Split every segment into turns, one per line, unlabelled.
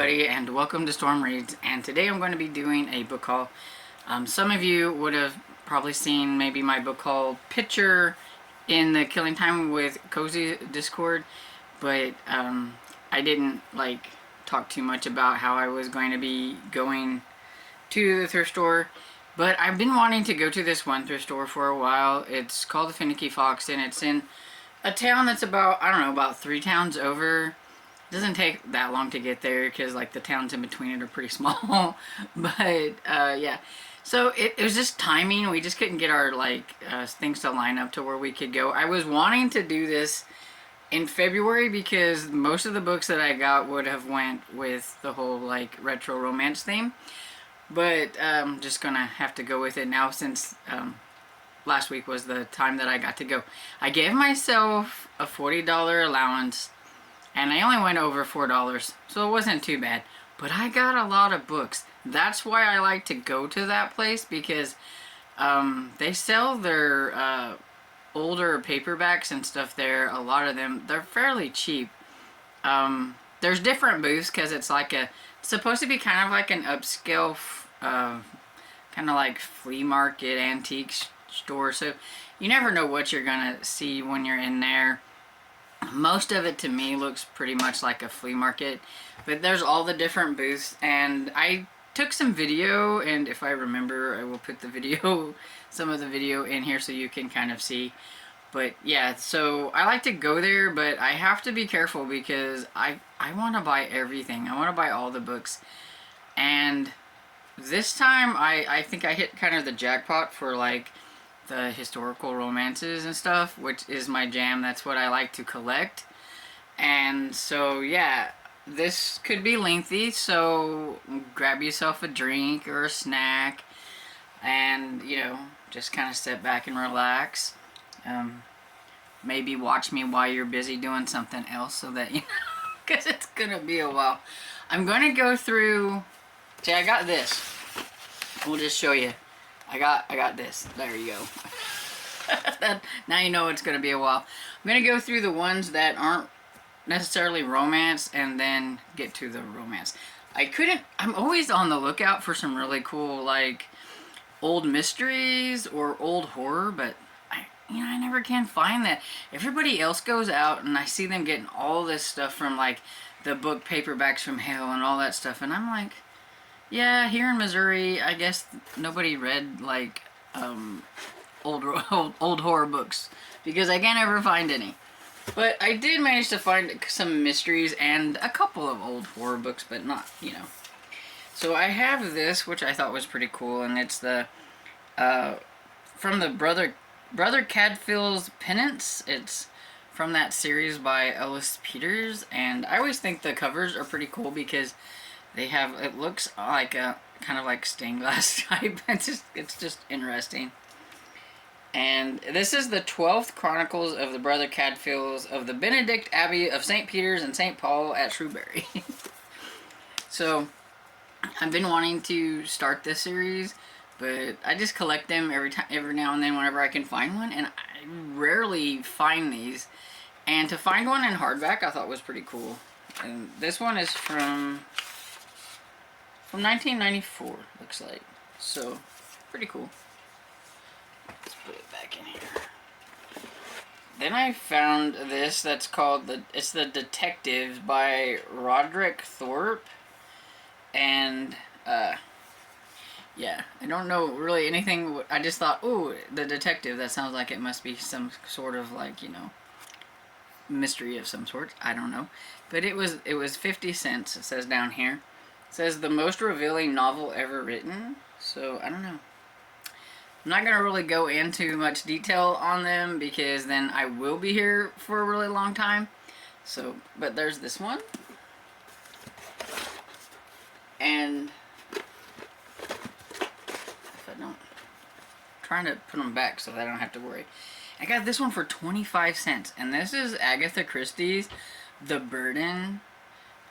everybody, and welcome to Storm Reads. And today I'm going to be doing a book haul. Some of you would have probably seen maybe my book haul picture in the Killing Time with Cozy Discord, but I didn't talk too much about how I was going to be going to the thrift store. But I've been wanting to go to this one thrift store for a while. It's called the Finicky Fox, and it's in a town that's about, I don't know, about 3 towns over. Doesn't take that long to get there because the towns in between it are pretty small. But yeah, so it was just timing. We just couldn't get our things to line up to where we could go. I was wanting to do this in February because most of the books that I got would have went with the whole retro romance theme, but I'm just gonna have to go with it now since last week was the time that I got to go. I gave myself a $40 allowance and I only went over $4, so it wasn't too bad. But I got a lot of books. That's why I like to go to that place, because they sell their older paperbacks and stuff there. A lot of them, they're fairly cheap. There's different booths because it's it's supposed to be kind of like an upscale, kind of like flea market, antique store. So you never know what you're gonna see when you're in there. Most of it to me looks pretty much like a flea market, but there's all the different booths, and I took some video, and if I remember I will put the video, some of the video in here so you can kind of see. But yeah, so I like to go there, but I have to be careful because I want to buy everything. I want to buy all the books, and this time I think I hit kind of the jackpot for the historical romances and stuff, which is my jam. That's what I like to collect. And so yeah, this could be lengthy, so grab yourself a drink or a snack and just kind of sit back and relax. Maybe watch me while you're busy doing something else so that because it's gonna be a while. I'm gonna go through. See, I got this. We'll just show you. I got this. There you go. Now you know it's going to be a while. I'm going to go through the ones that aren't necessarily romance and then get to the romance. I'm always on the lookout for some really cool old mysteries or old horror, but I never can find that. Everybody else goes out and I see them getting all this stuff from the book Paperbacks from Hell and all that stuff, and I'm like, yeah, here in Missouri, I guess nobody read old horror books because I can't ever find any. But I did manage to find some mysteries and a couple of old horror books, but not, So I have this, which I thought was pretty cool, and it's the from the Brother Cadfield's Penance. It's from that series by Ellis Peters, and I always think the covers are pretty cool because they have, it looks like a kind of like stained glass type. It's just interesting. And this is the 12th Chronicles of the Brother Cadfields of the Benedict Abbey of St. Peter's and St. Paul at Shrewsbury. So I've been wanting to start this series, but I just collect them every now and then whenever I can find one, and I rarely find these. And to find one in hardback I thought was pretty cool. And this one is from 1994, looks like. So, pretty cool. Let's put it back in here. Then I found this that's called it's The Detectives by Roderick Thorpe. And, yeah, I don't know really anything. I just thought, ooh, The Detective, that sounds like it must be some sort of mystery of some sort. I don't know. But it was 50 cents, it says down here. It says the most revealing novel ever written. So I don't know. I'm not gonna really go into much detail on them because then I will be here for a really long time. So, but there's this one, and if I don't, I'm trying to put them back so that I don't have to worry. I got this one for 25 cents, and this is Agatha Christie's The Burden.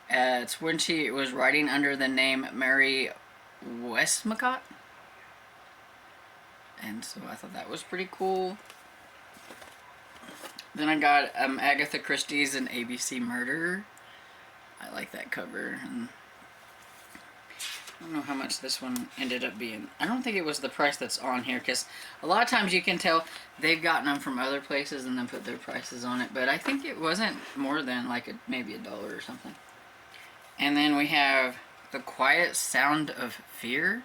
It's when she was writing under the name Mary Westmacott. And so I thought that was pretty cool. Then I got Agatha Christie's An ABC Murder. I like that cover. And I don't know how much this one ended up being. I don't think it was the price that's on here, because a lot of times you can tell they've gotten them from other places and then put their prices on it, but I think it wasn't more than like maybe $1 or something. And then we have The Quiet Sound of Fear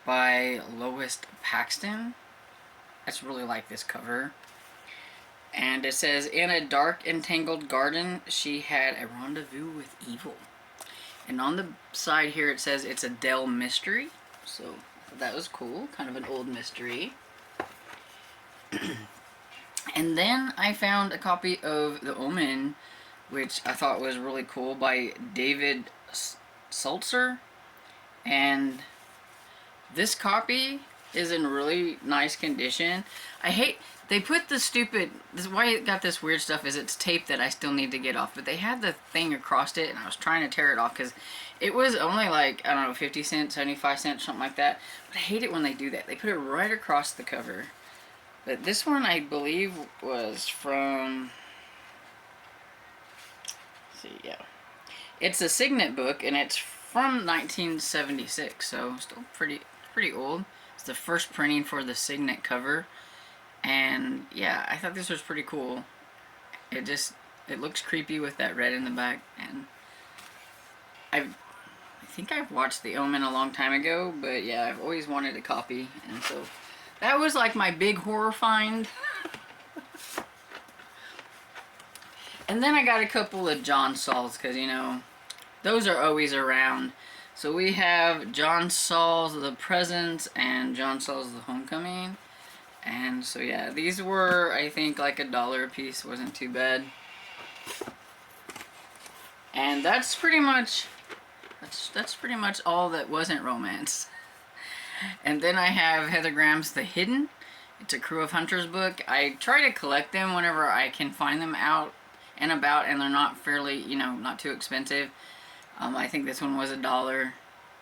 by Lois Paxton. I just really like this cover. And it says, in a dark, entangled garden, she had a rendezvous with evil. And on the side here it says it's a Dell mystery. So that was cool. Kind of an old mystery. And then I found a copy of The Omen, which I thought was really cool, by David Sulzer. And this copy is in really nice condition. I hate, they put the stupid, this is why it got this weird stuff, is it's tape that I still need to get off, but they had the thing across it and I was trying to tear it off because it was only like, I don't know, 50 cents, 75 cents, something like that. But I hate it when they do that. They put it right across the cover. But this one I believe was from, let's see, yeah. It's a Signet book and it's from 1976, so still pretty old. It's the first printing for the Signet cover. And yeah, I thought this was pretty cool. It looks creepy with that red in the back. And I think I've watched The Omen a long time ago, but yeah, I've always wanted a copy. And so that was like my big horror find. And then I got a couple of John Sauls, because you know, those are always around. So we have John Saul's The Presence and John Saul's The Homecoming. And so yeah, these were, I think, like $1 a piece. Wasn't too bad. And that's pretty much all that wasn't romance. And then I have Heather Graham's The Hidden. It's a Crew of Hunters book. I try to collect them whenever I can find them out and about, and they're not fairly, you know, not too expensive. I think this one was $1.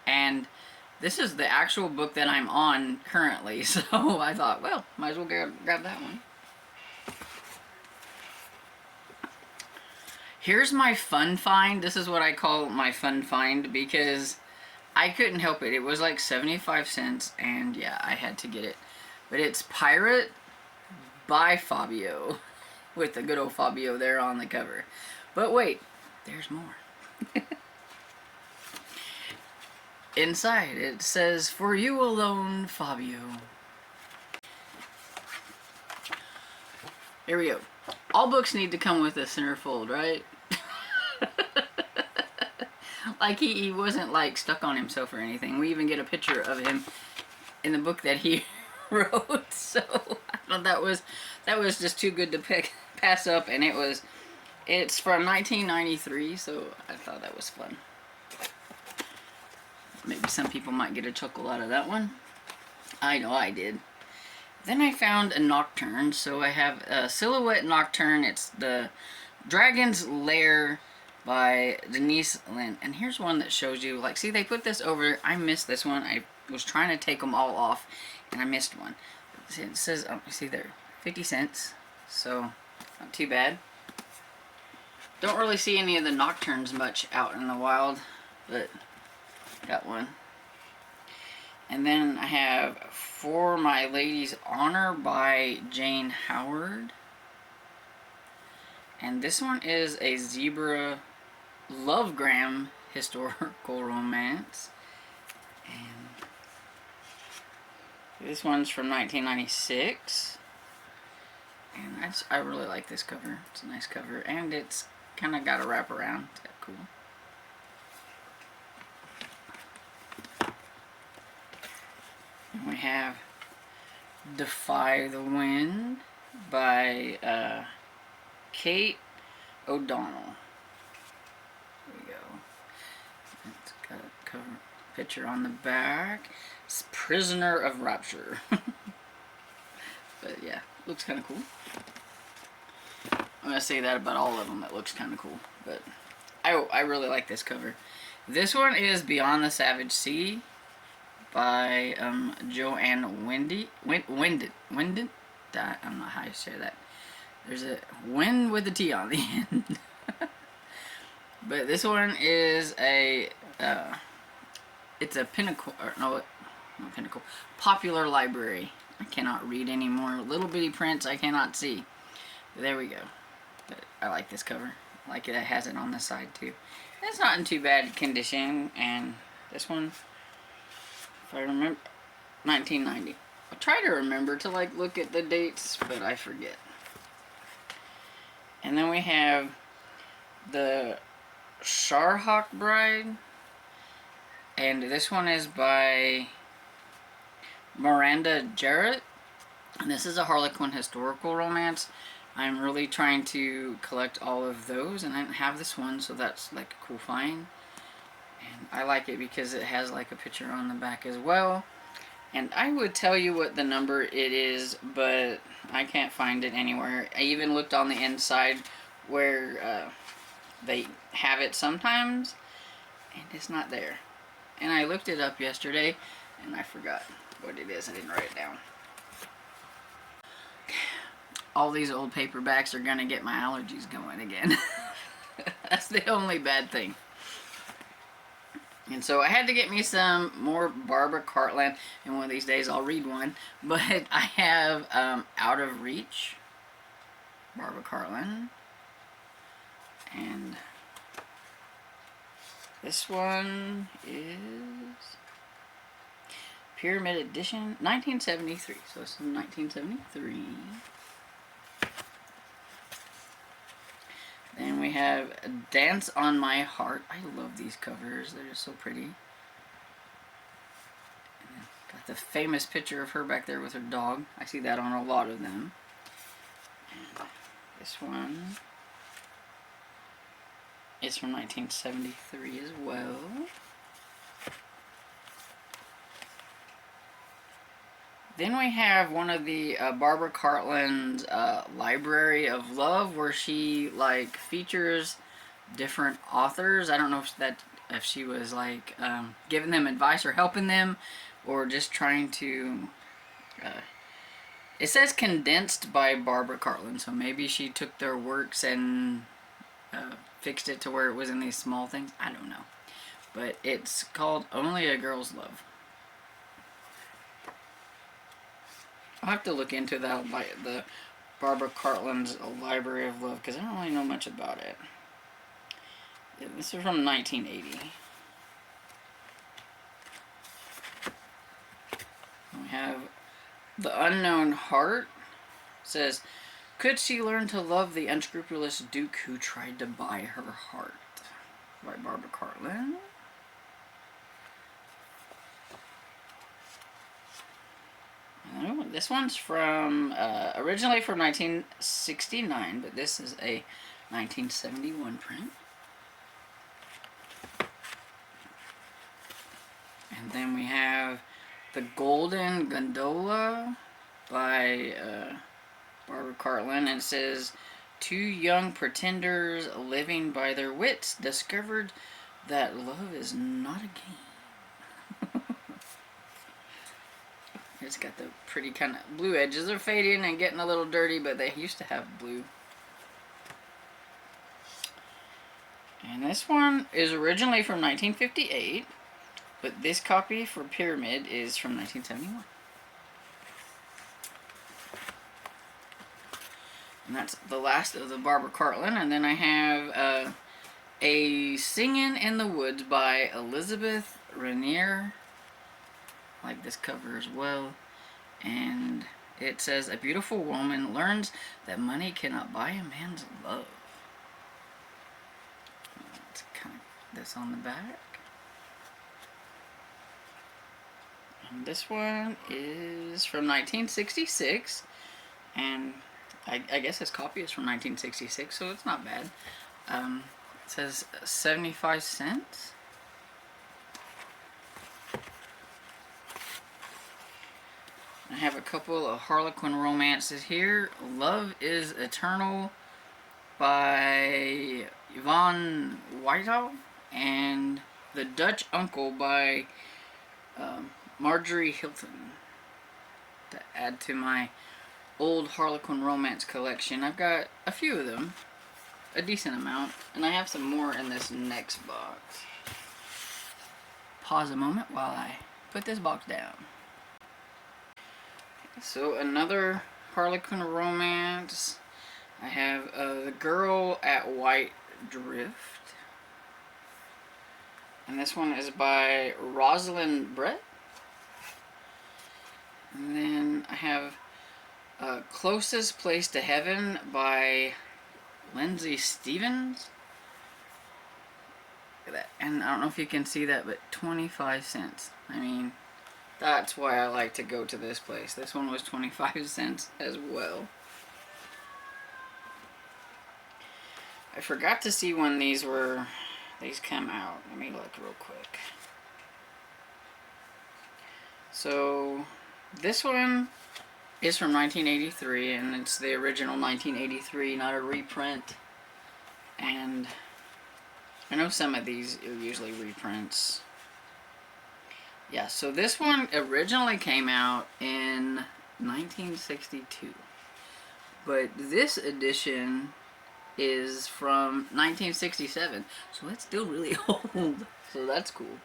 And this is the actual book that I'm on currently, so I thought, well, might as well grab that one. Here's my fun find. This is what I call my fun find, because I couldn't help it. It was like 75 cents, and yeah, I had to get it. But it's Pirate by Fabio, with the good old Fabio there on the cover. But wait, there's more. Inside it says, for you alone, Fabio. Here we go. All books need to come with a centerfold, right? Like he wasn't like stuck on himself or anything. We even get a picture of him in the book that he wrote. So I thought that was just too good to pass up, and it's from 1993, so I thought that was fun. Maybe some people might get a chuckle out of that one. I know I did. Then I found a Nocturne. So I have a Silhouette Nocturne. It's the Dragon's Lair by Denise Lynn. And here's one that shows you, like, see, they put this over. I missed this one. I was trying to take them all off, and I missed one. It says, see there, 50 cents. So, not too bad. Don't really see any of the Nocturnes much out in the wild, but got one. And then I have For My Lady's Honor by Jane Howard. And this one is a Zebra Lovegram historical romance. And this one's from 1996. And I really like this cover. It's a nice cover. And it's kind of got a wraparound. It's got cool. And we have Defy the Wind by Kate O'Donnell. There we go. It's got a cover picture on the back. It's Prisoner of Rapture. But yeah, looks kind of cool. I'm going to say that about all of them. It looks kind of cool. But I really like this cover. This one is Beyond the Savage Sea by Joanne Wendy. I don't know how you say that. There's a Wind with a T on the end. But this one is it's a Pinnacle, or no, not Pinnacle, Popular Library. I cannot read anymore. Little bitty prints I cannot see. There we go. But I like this cover. I like it has it on the side too. It's not in too bad condition. And this one, if I remember, 1990. I try to remember to like look at the dates, but I forget. And then we have the Sharhawk Bride. And this one is by Miranda Jarrett. And this is a Harlequin historical romance. I'm really trying to collect all of those, and I didn't have this one, so that's like a cool find. And I like it because it has like a picture on the back as well. And I would tell you what the number it is, but I can't find it anywhere. I even looked on the inside where they have it sometimes, and it's not there. And I looked it up yesterday, and I forgot what it is. I didn't write it down. All these old paperbacks are going to get my allergies going again. That's the only bad thing. And so I had to get me some more Barbara Cartland, and one of these days I'll read one. But I have Out of Reach, Barbara Cartland. And this one is Pyramid Edition, 1973. So it's from 1973. Then we have Dance on My Heart. I love these covers. They're just so pretty. And got the famous picture of her back there with her dog. I see that on a lot of them. And this one is from 1973 as well. Then we have one of the Barbara Cartland's Library of Love, where she like features different authors. I don't know if she was like giving them advice or helping them, or just trying to. It says condensed by Barbara Cartland, so maybe she took their works and fixed it to where it was in these small things. I don't know, but it's called Only a Girl's Love. I'll have to look into that, the Barbara Cartland's Library of Love, because I don't really know much about it. This is from 1980. We have The Unknown Heart. It says, could she learn to love the unscrupulous duke who tried to buy her heart? By Barbara Cartland. This one's from, originally from 1969, but this is a 1971 print. And then we have The Golden Gondola by Barbara Cartland, and it says, two young pretenders living by their wits discovered that love is not a game. It's got the pretty kind of blue edges. They're fading and getting a little dirty, but they used to have blue. And this one is originally from 1958, but this copy for Pyramid is from 1971. And that's the last of the Barbara Cartland. And then I have A Singin' in the Woods by Elizabeth Rainier. I like this cover as well. And it says, a beautiful woman learns that money cannot buy a man's love. It's kind of this on the back. And this one is from 1966. And I guess this copy is from 1966, so it's not bad. It says 75 cents. I have a couple of Harlequin romances here. Love is Eternal by Yvonne Whiteout, and The Dutch Uncle by Marjorie Hilton, to add to my old Harlequin romance collection. I've got a few of them, a decent amount, and I have some more in this next box. pause a moment while I put this box down. So another Harlequin romance. I have The Girl at White Drift. And this one is by Rosalind Brett. And then I have Closest Place to Heaven by Lindsay Stevens. Look at that. And I don't know if you can see that, but 25 cents. I mean, that's why I like to go to this place. This one was 25 cents as well. I forgot to see when these come out. Let me look real quick. So this one is from 1983, and it's the original 1983, not a reprint. And I know some of these are usually reprints. Yeah, so this one originally came out in 1962. But this edition is from 1967, so it's still really old. So that's cool.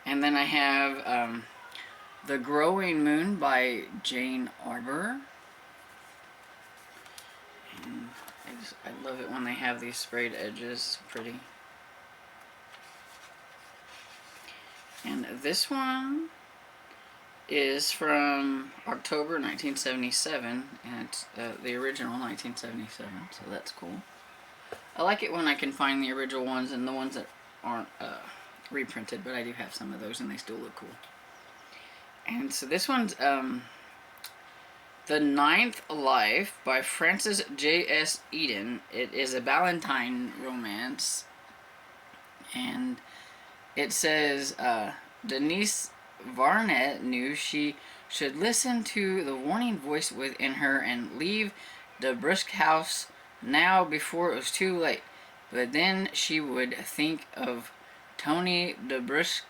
And then I have The Growing Moon by Jane Arbor. And I love it when they have these sprayed edges. Pretty. And this one is from October 1977, and it's the original 1977, so that's cool. I like it when I can find the original ones and the ones that aren't reprinted, but I do have some of those and they still look cool. And so this one's The Ninth Life by Frances J.S. Eden. It is a Valentine romance, and it says Denise Varnett knew she should listen to the warning voice within her and leave the brisk house now before it was too late. But then she would think of Tony DeBrisk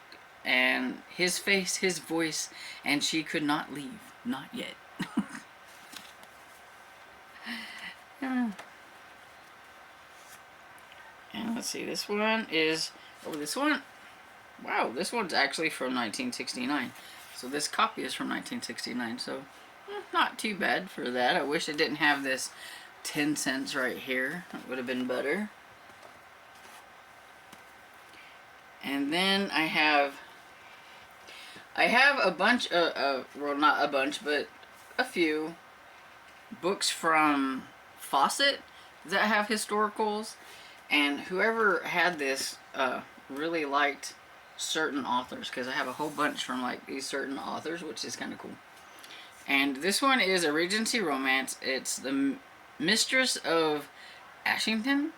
and his face, his voice, and she could not leave. Not yet. And let's see, this one is... Oh, this one... Wow, this one's actually from 1969. So this copy is from 1969, so not too bad for that. I wish I didn't have this 10 cents right here. That would have been better. And then I have a bunch of well, not a bunch, but a few books from Fawcett that have historicals, and whoever had this really liked certain authors, because I have a whole bunch from like these certain authors, which is kind of cool. And this one is a Regency romance. It's The Mistress of Ashington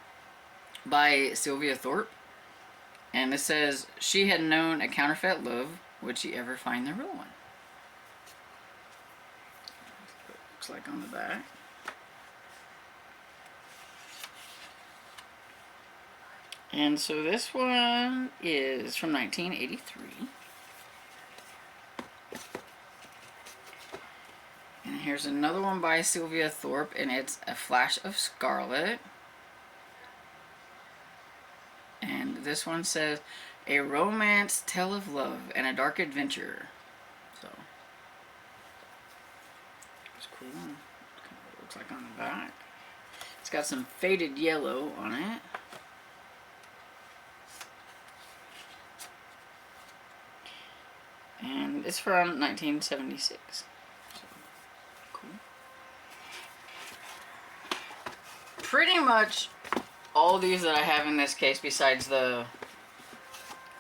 by Sylvia Thorpe. And it says, she had known a counterfeit love. Would she ever find the real one? That's what it looks like on the back. And so this one is from 1983. And here's another one by Sylvia Thorpe, and it's A Flash of Scarlet. And this one says, a romance tale of love and a dark adventure. So, it's cool. That's kind of what it looks like on the back. It's got some faded yellow on it. And it's from 1976. So, cool. Pretty much all these that I have in this case, besides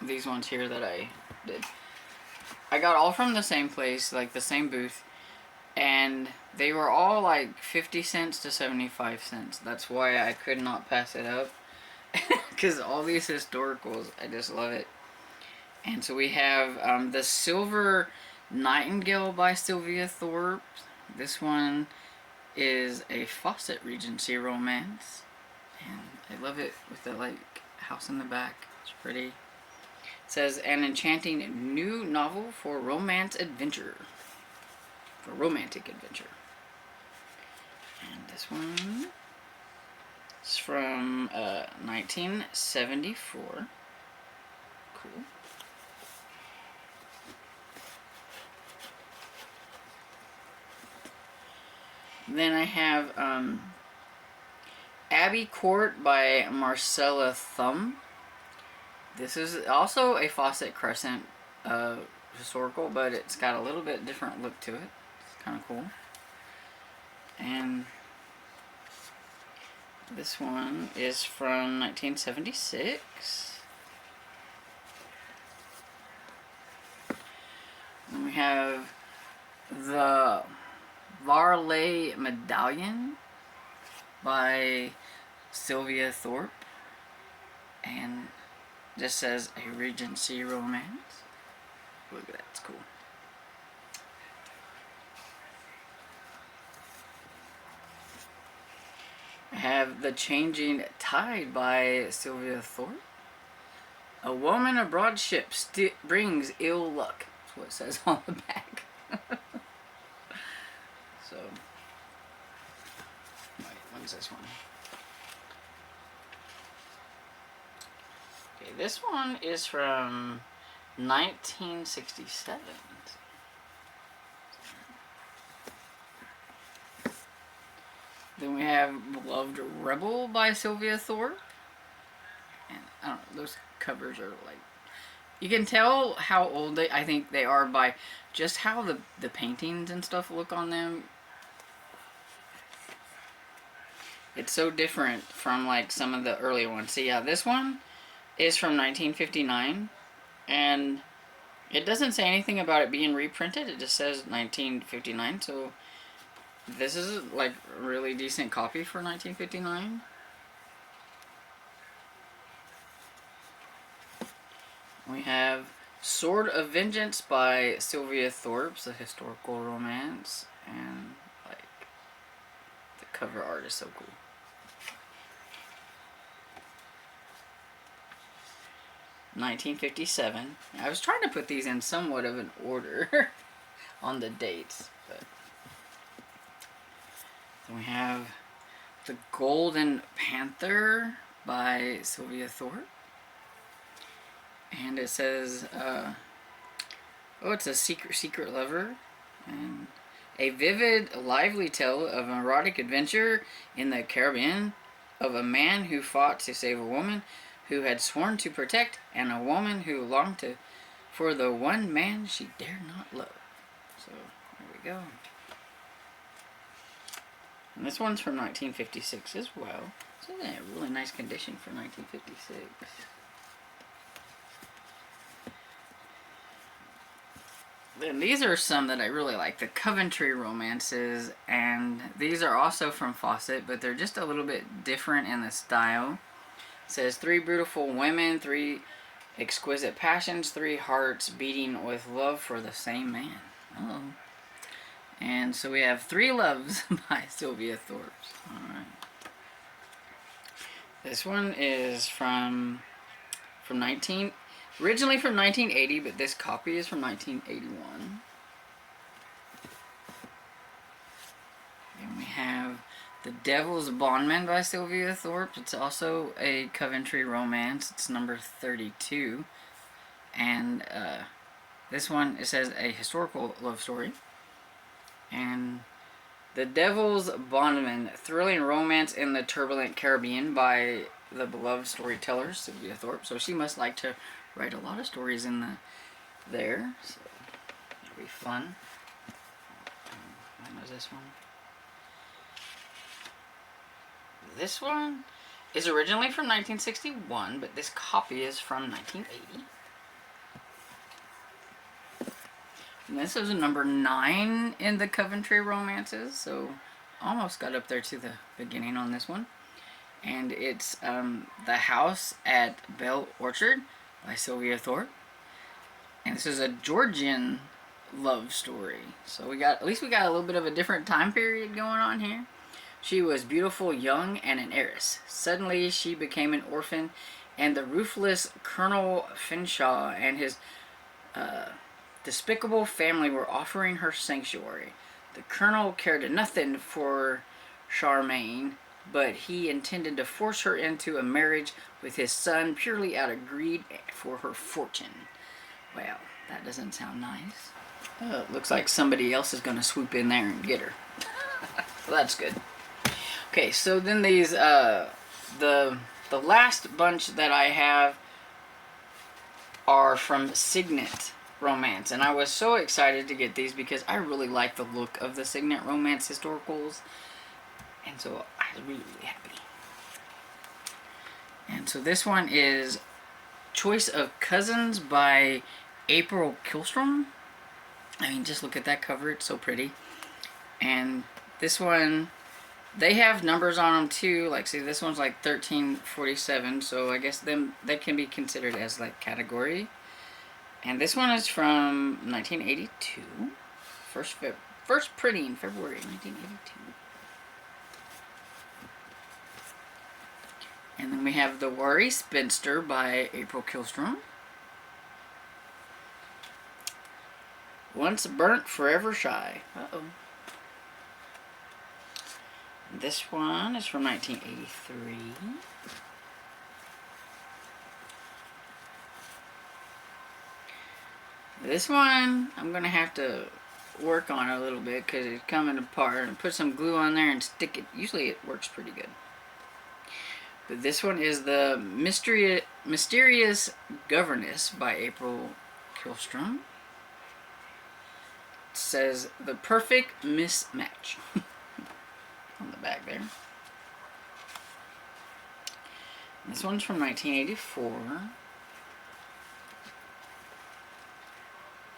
these ones here that I did, I got all from the same place, like the same booth, and they were all like 50 cents to 75 cents. That's why I could not pass it up, because all these historicals, I just love it. And so we have The Silver Nightingale by Sylvia Thorpe. This one is a Fawcett Regency romance, and I love it with the like house in the back. It's pretty. It says, an enchanting new novel for romantic adventure. And this one is from 1974. Cool. Then I have Abbey Court by Marcella Thumb. This is also a Fawcett Crescent historical, but it's got a little bit different look to it. It's kind of cool. And this one is from 1976. And we have the Varley Medallion by Sylvia Thorpe. And just says a Regency romance. Look at that, it's cool. I have The Changing Tide by Sylvia Thorpe. A woman aboard ship brings ill luck. That's what it says on the back. So, wait, when's this one? Okay, this one is from 1967. Then we have Beloved Rebel by Sylvia Thorpe. And I don't know, those covers are like, you can tell how old I think they are by just how the paintings and stuff look on them. It's so different from like some of the earlier ones. So yeah, this one is from 1959, and it doesn't say anything about it being reprinted. It just says 1959, so this is like a really decent copy for 1959. We have Sword of Vengeance by Sylvia Thorpe, it's a historical romance, and like the cover art is so cool. (1957). I was trying to put these in somewhat of an order on the dates, but then we have The Golden Panther by Sylvia Thorpe. And it says, oh, it's a secret lover. And a vivid, lively tale of an erotic adventure in the Caribbean of a man who fought to save a woman who had sworn to protect, and a woman who longed for the one man she dared not love. So, there we go. And this one's from 1956 as well. It's in a really nice condition for 1956. Then these are some that I really like, the Coventry romances, and these are also from Fawcett, but they're just a little bit different in the style. It says 3 beautiful women, 3 exquisite passions, 3 hearts beating with love for the same man. Oh. And so we have 3 Loves by Sylvia Thorpe. Alright. This one is originally from 1980, but this copy is from 1981. Then we have The Devil's Bondman by Sylvia Thorpe. It's also a Coventry romance. It's number 32. And this one, it says a historical love story. And The Devil's Bondman, thrilling romance in the turbulent Caribbean by the beloved storyteller Sylvia Thorpe. So she must like to write a lot of stories in there. So it'll be fun. When was this one? This one is originally from 1961, but this copy is from 1980. And this is number 9 in the Coventry romances, so almost got up there to the beginning on this one. And it's The House at Bell Orchard by Sylvia Thorpe. And this is a Georgian love story. So at least we got a little bit of a different time period going on here. She was beautiful, young, and an heiress. Suddenly she became an orphan, and the ruthless Colonel Finshaw and his despicable family were offering her sanctuary. The colonel cared nothing for Charmaine, but he intended to force her into a marriage with his son purely out of greed for her fortune. Well, that doesn't sound nice. It looks like somebody else is going to swoop in there and get her. Well, that's good. Okay, so then these, the last bunch that I have are from Signet Romance. And I was so excited to get these because I really like the look of the Signet Romance historicals. And so I was really, really happy. And so this one is Choice of Cousins by April Kilstrom. I mean, just look at that cover. It's so pretty. And this one, they have numbers on them too. Like, see, this one's like 1347. So I guess they can be considered as like category. And this one is from 1982. First printing, February 1982. And then we have The Worry Spinster by April Kilstrom. Once Burnt, Forever Shy. Uh-oh. This one is from 1983. This one, I'm going to have to work on a little bit because it's coming apart. And put some glue on there and stick it. Usually it works pretty good. But this one is The Mysterious Governess by April Kilstrom. It says The Perfect Mismatch on the back there. This one's from 1984.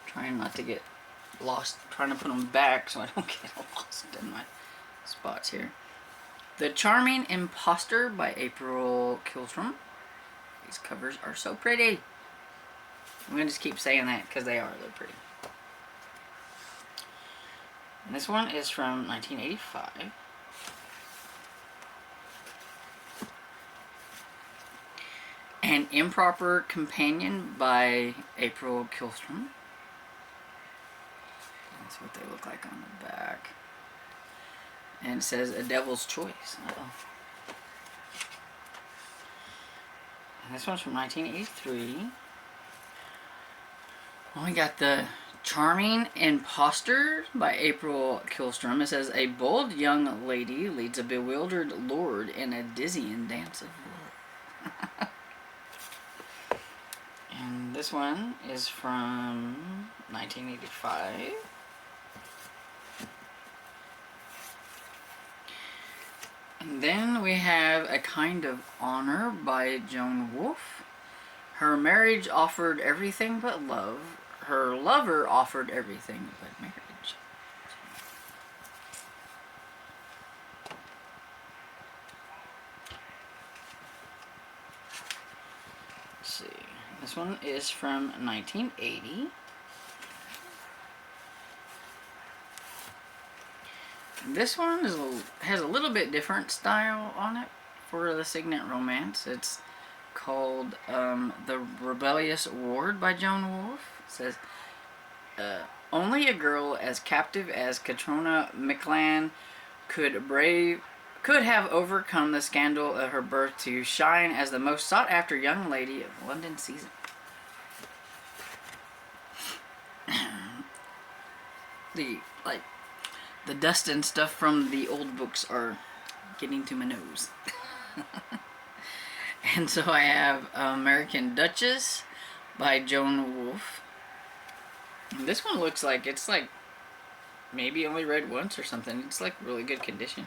Trying not to get lost, trying to put them back so I don't get lost in my spots here. The Charming Imposter by April Kilstrom. These covers are so pretty. I'm going to just keep saying that because they are. They're pretty. And this one is from 1985. An Improper Companion by April Kilstrom. That's what they look like on the back. And it says A Devil's Choice. Uh-oh. And this one's from 1983. Well, we got The Charming Imposter by April Kilstrom. It says a bold young lady leads a bewildered lord in a dizzying dance of lore. And this one is from 1985. And then we have A Kind of Honor by Joan Wolfe. Her marriage offered everything but love. Her lover offered everything but marriage. Let's see. This one is from 1980. This one has a little bit different style on it for the Signet Romance. It's called The Rebellious Ward by Joan Wolfe. It says, only a girl as captive as Catriona McLan could have overcome the scandal of her birth to shine as the most sought-after young lady of London season. The dust and stuff from the old books are getting to my nose. And so I have American Duchess by Joan Wolfe. And this one looks like it's like maybe only read once or something. It's like really good condition.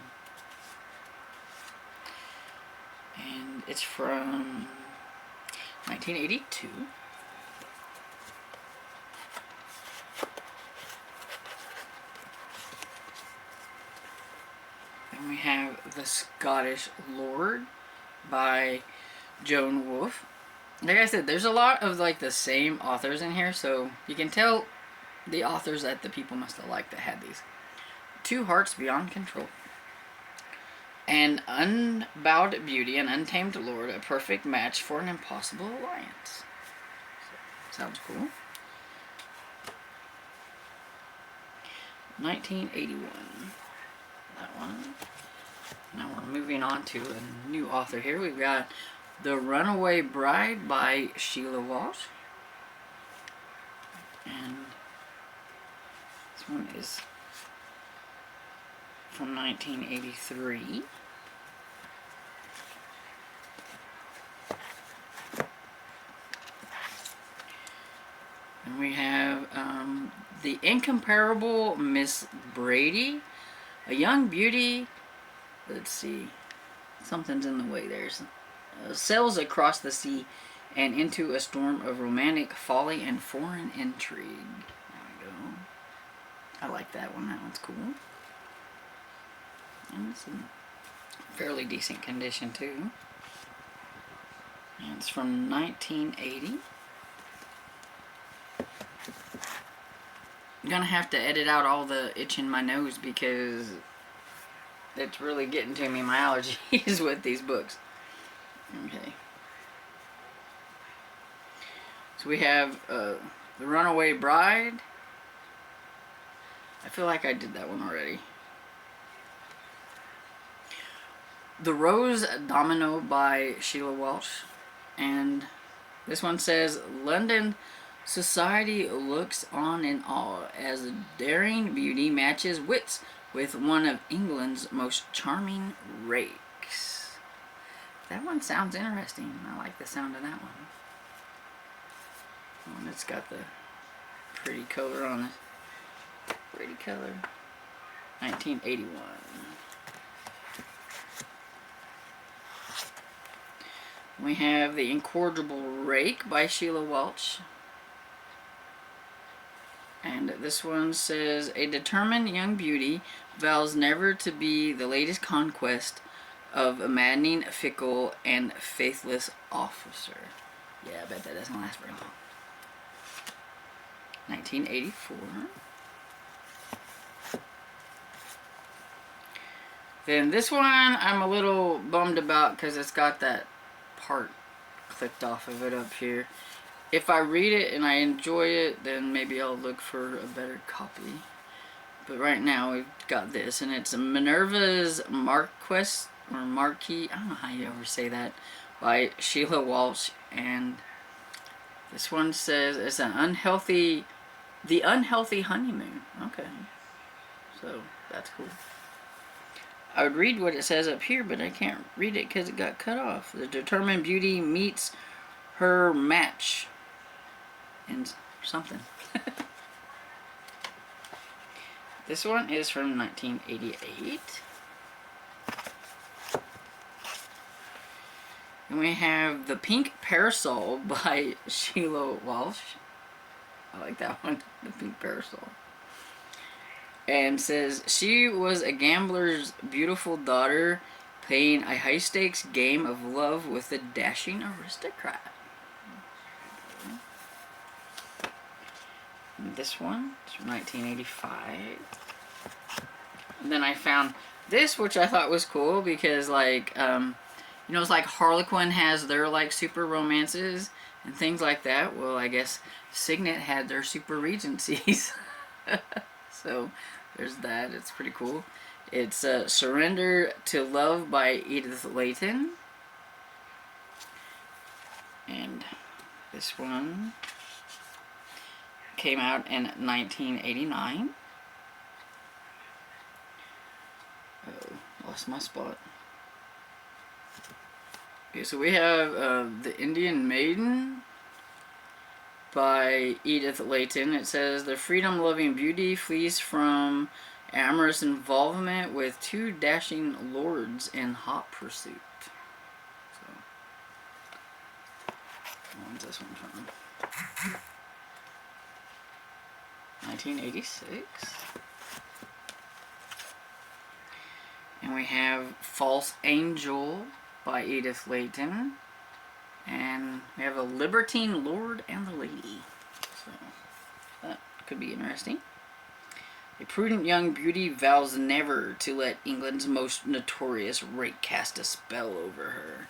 And it's from 1982. Then we have The Scottish Lord by Joan Wolfe. Like I said, there's a lot of like the same authors in here, so you can tell the authors that the people must have liked that had these. Two Hearts Beyond Control. An unbowed beauty, an untamed lord, a perfect match for an impossible alliance. So, sounds cool. 1981. That one. Now we're moving on to a new author here. We've got The Runaway Bride by Sheila Walsh. And this one is from 1983. And we have The Incomparable Miss Brady, a young beauty. Let's see, something's in the way there. Sails across the sea and into a storm of romantic folly and foreign intrigue. There we go. I like that one. That one's cool. And it's in fairly decent condition too. And it's from 1980. I'm gonna have to edit out all the itch in my nose because it's really getting to me, my allergies with these books. Okay. So we have The Runaway Bride. I feel like I did that one already. The Rose Domino by Sheila Walsh. And this one says, London society looks on in awe as a daring beauty matches wits with one of England's most charming rakes. That one sounds interesting. I like the sound of that one. And it's got the pretty color on it. Pretty color. 1981. We have The Incorrigible Rake by Sheila Walsh. And this one says, a determined young beauty vows never to be the latest conquest of a maddening, fickle, and faithless officer. Yeah, I bet that doesn't last very long. 1984. Then this one I'm a little bummed about because it's got that part clipped off of it up here. If I read it and I enjoy it, then maybe I'll look for a better copy. But right now we've got this, and it's Minerva's Marquess, or Marquis, I don't know how you ever say that, by Sheila Walsh. And this one says it's The Unhealthy Honeymoon. Okay. So, that's cool. I would read what it says up here, but I can't read it because it got cut off. The determined beauty meets her match. And something. This one is from 1988. And we have The Pink Parasol by Sheila Walsh. I like that one, The Pink Parasol. And says, she was a gambler's beautiful daughter playing a high-stakes game of love with a dashing aristocrat. And this one is from 1985. And then I found this, which I thought was cool because, like, you know, it's like Harlequin has their, like, super romances and things like that. Well, I guess Signet had their super regencies. So, there's that. It's pretty cool. It's Surrender to Love by Edith Layton. And this one came out in 1989. Oh, lost my spot. Okay, so we have The Indian Maiden by Edith Layton. It says, the freedom-loving beauty flees from amorous involvement with two dashing lords in hot pursuit. So, when's this one from? 1986. And we have False Angel by Edith Layton. And we have A Libertine Lord and the Lady. So, that could be interesting. A prudent young beauty vows never to let England's most notorious rake cast a spell over her.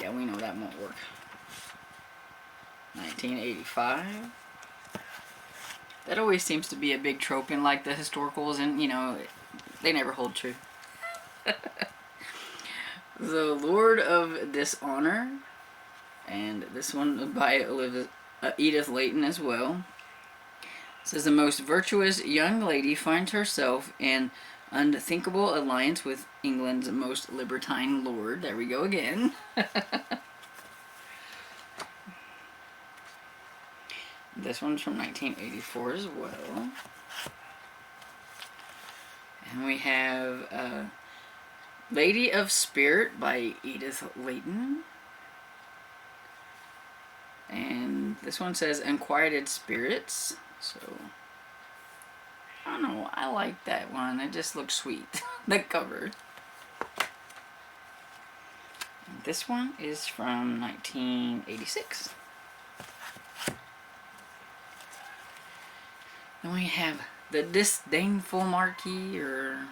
Yeah, we know that won't work. 1985. That always seems to be a big trope in, like, the historicals, and, you know, they never hold true. The Lord of Dishonor, and this one by Edith Layton as well. It says, the most virtuous young lady finds herself in unthinkable alliance with England's most libertine lord. There we go again. This one's from 1984 as well. And we have Lady of Spirit by Edith Layton. And this one says Unquieted Spirits. So, I don't know, I like that one. It just looks sweet, the cover. And this one is from 1986. Then we have The Disdainful Marquis, or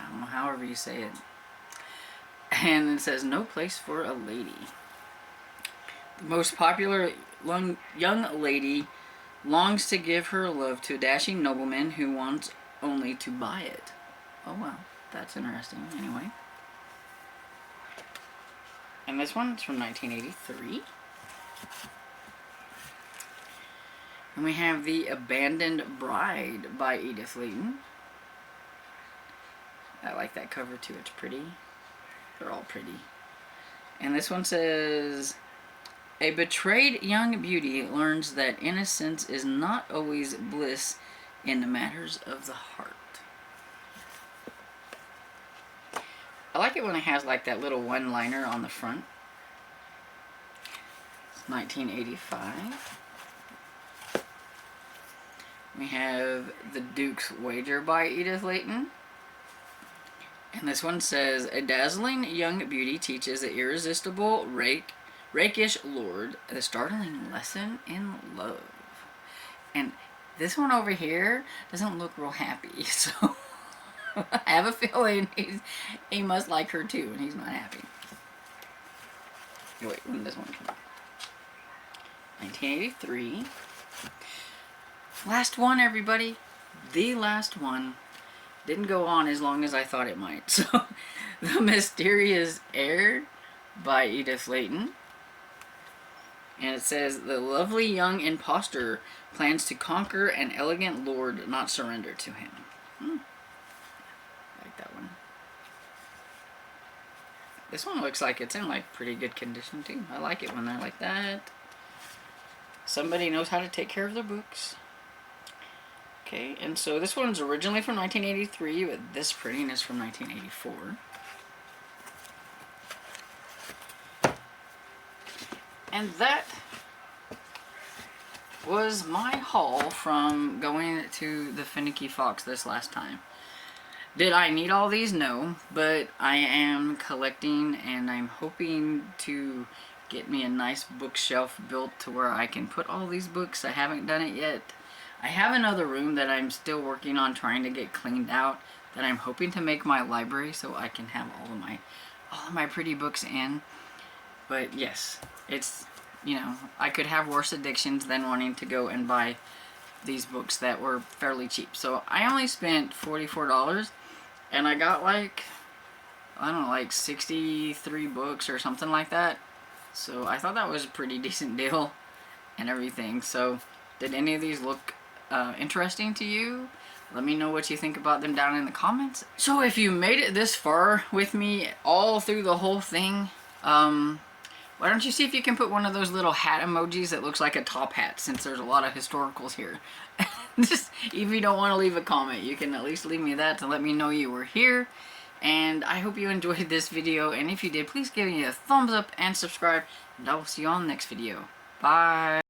I don't know, however you say it. And it says No Place for a Lady. The most popular young lady longs to give her love to a dashing nobleman who wants only to buy it. Oh wow, that's interesting. Anyway. And this one's from 1983. And we have The Abandoned Bride by Edith Layton. I like that cover too, it's pretty. They're all pretty. And this one says, a betrayed young beauty learns that innocence is not always bliss in the matters of the heart. I like it when it has like that little one-liner on the front. It's 1985. We have The Duke's Wager by Edith Layton. And this one says, a dazzling young beauty teaches the irresistible rakish lord a startling lesson in love. And this one over here doesn't look real happy, so I have a feeling he must like her too, and he's not happy. Wait, when did this one come out? 1983. Last one, everybody. The last one. Didn't go on as long as I thought it might. So, The Mysterious Heir by Edith Layton. And it says, the lovely young impostor plans to conquer an elegant lord, not surrender to him. I like that one. This one looks like it's in like pretty good condition too. I like it when they're like that. Somebody knows how to take care of their books. Okay, and so this one's originally from 1983, but this printing is from 1984. And that was my haul from going to the Finicky Fox this last time. Did I need all these? No, but I am collecting and I'm hoping to get me a nice bookshelf built to where I can put all these books. I haven't done it yet. I have another room that I'm still working on trying to get cleaned out that I'm hoping to make my library so I can have all of my pretty books in. But yes, it's, you know, I could have worse addictions than wanting to go and buy these books that were fairly cheap. So I only spent $44 and I got like, I don't know, like 63 books or something like that. So I thought that was a pretty decent deal and everything. So did any of these look interesting to you? Let me know what you think about them down in the comments. So if you made it this far with me all through the whole thing, why don't you see if you can put one of those little hat emojis that looks like a top hat, since there's a lot of historicals here. Just, if you don't want to leave a comment, you can at least leave me that to let me know you were here. And I hope you enjoyed this video, and if you did, please give me a thumbs up and subscribe, and I will see you on the next video. Bye!